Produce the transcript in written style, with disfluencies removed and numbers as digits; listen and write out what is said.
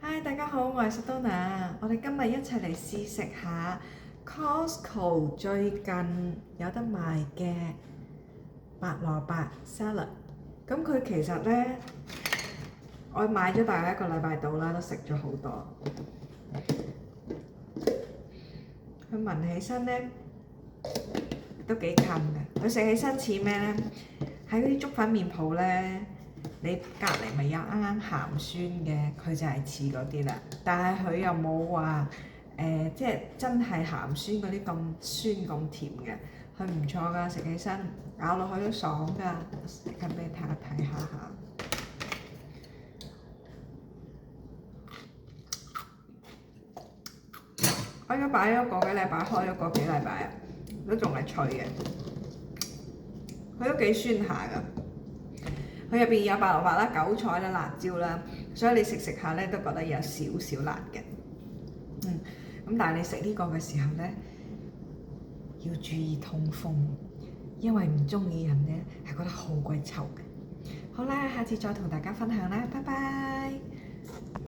Hi，大家好，我係 Sedona。我哋今日一齊嚟試食下 Costco 最近有得賣嘅白蘿蔔 salad。咁佢其實呢，我買咗大概1個禮拜到啦，都食咗好多。佢聞起身呢都幾近嘅，佢食起身似咩呢？喺嗰啲粥粉麵鋪呢，你隔離咪有啱啱鹹酸嘅，佢就係似嗰啲啦。但係佢又冇話即係真係鹹酸嗰啲咁酸咁甜嘅，佢唔錯㗎，食起身咬落去都爽㗎。食緊俾你睇下。我而家擺咗個幾禮拜，開咗個幾禮拜啊，都仲係脆嘅。佢都幾酸下㗎。佢入邊有白蘿蔔啦、韭菜啦、辣椒啦，所以你食食下咧都覺得有少少辣嘅。咁但係你食呢個嘅時候咧，要注意通風，因為唔中意人咧係覺得好鬼臭嘅。好啦，下次再同大家分享啦，拜拜。